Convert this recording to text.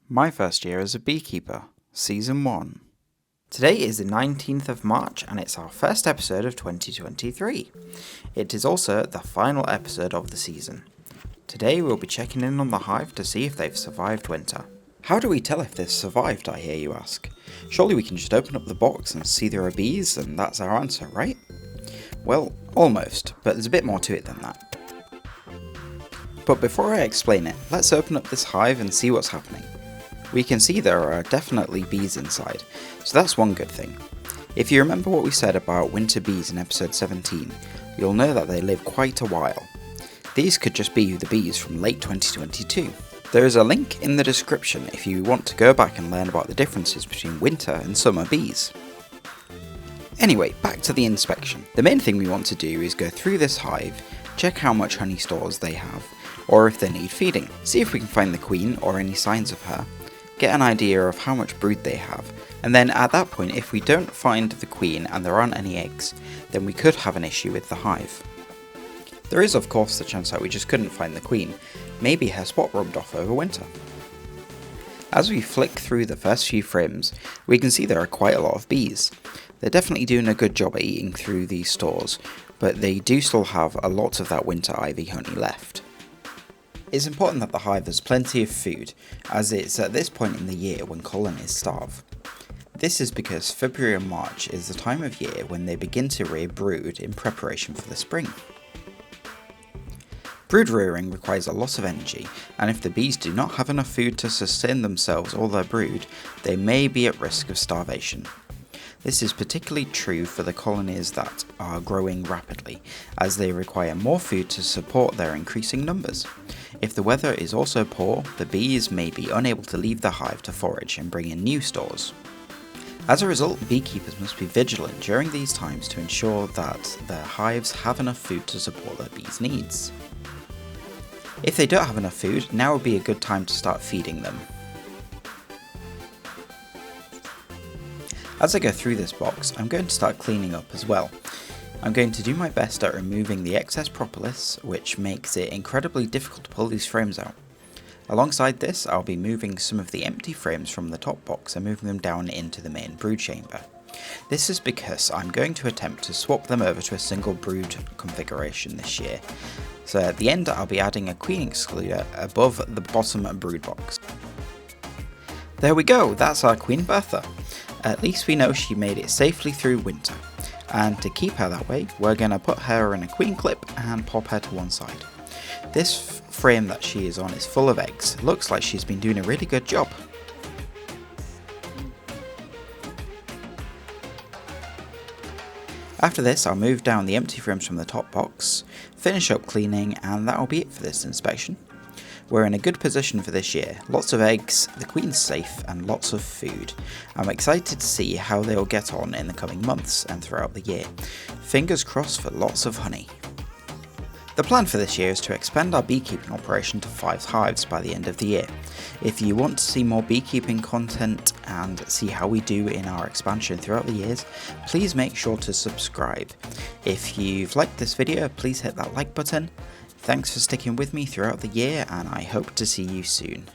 My first year as a beekeeper, Season 1. Today is the 19th of March and it's our first episode of 2023. It is also the final episode of the season. Today we'll be checking in on the hive to see if they've survived winter. How do we tell if they've survived, I hear you ask? Surely we can just open up the box and see there are bees and that's our answer, right? Well, almost, but there's a bit more to it than that. But before I explain it, let's open up this hive and see what's happening. We can see there are definitely bees inside, so that's one good thing. If you remember what we said about winter bees in episode 17, you'll know that they live quite a while. These could just be the bees from late 2022. There is a link in the description if you want to go back and learn about the differences between winter and summer bees. Anyway, back to the inspection. The main thing we want to do is go through this hive, check how much honey stores they have, or if they need feeding. See if we can find the queen or any signs of her. Get an idea of how much brood they have, and then at that point if we don't find the queen and there aren't any eggs, then we could have an issue with the hive. There is of course the chance that we just couldn't find the queen, maybe her spot rubbed off over winter. As we flick through the first few frames, we can see there are quite a lot of bees. They're definitely doing a good job at eating through these stores, but they do still have a lot of that winter ivy honey left. It's important that the hive has plenty of food, as it's at this point in the year when colonies starve. This is because February and March is the time of year when they begin to rear brood in preparation for the spring. Brood rearing requires a lot of energy, and if the bees do not have enough food to sustain themselves or their brood, they may be at risk of starvation. This is particularly true for the colonies that are growing rapidly, as they require more food to support their increasing numbers. If the weather is also poor, the bees may be unable to leave the hive to forage and bring in new stores. As a result, beekeepers must be vigilant during these times to ensure that their hives have enough food to support their bees' needs. If they don't have enough food, now would be a good time to start feeding them. As I go through this box, I'm going to start cleaning up as well. I'm going to do my best at removing the excess propolis, which makes it incredibly difficult to pull these frames out. Alongside this, I'll be moving some of the empty frames from the top box and moving them down into the main brood chamber. This is because I'm going to attempt to swap them over to a single brood configuration this year. So at the end I'll be adding a queen excluder above the bottom brood box. There we go, that's our Queen Bertha. At least we know she made it safely through winter. And to keep her that way, we're going to put her in a queen clip and pop her to one side. This frame that she is on is full of eggs. Looks like she's been doing a really good job. After this, I'll move down the empty frames from the top box, finish up cleaning, and that'll be it for this inspection. We're in a good position for this year, lots of eggs, the queen's safe, and lots of food. I'm excited to see how they'll get on in the coming months and throughout the year. Fingers crossed for lots of honey. The plan for this year is to expand our beekeeping operation to 5 hives by the end of the year. If you want to see more beekeeping content and see how we do in our expansion throughout the years, please make sure to subscribe. If you've liked this video, please hit that like button. Thanks for sticking with me throughout the year, and I hope to see you soon.